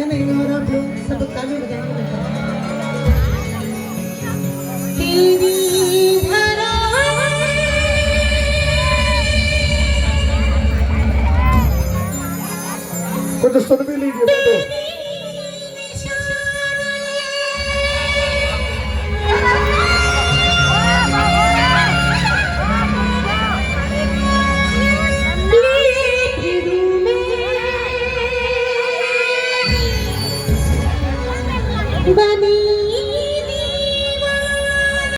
नहीं और आप लोग सब ताली बजाएंगे तेरी धरा कुछ सुन भी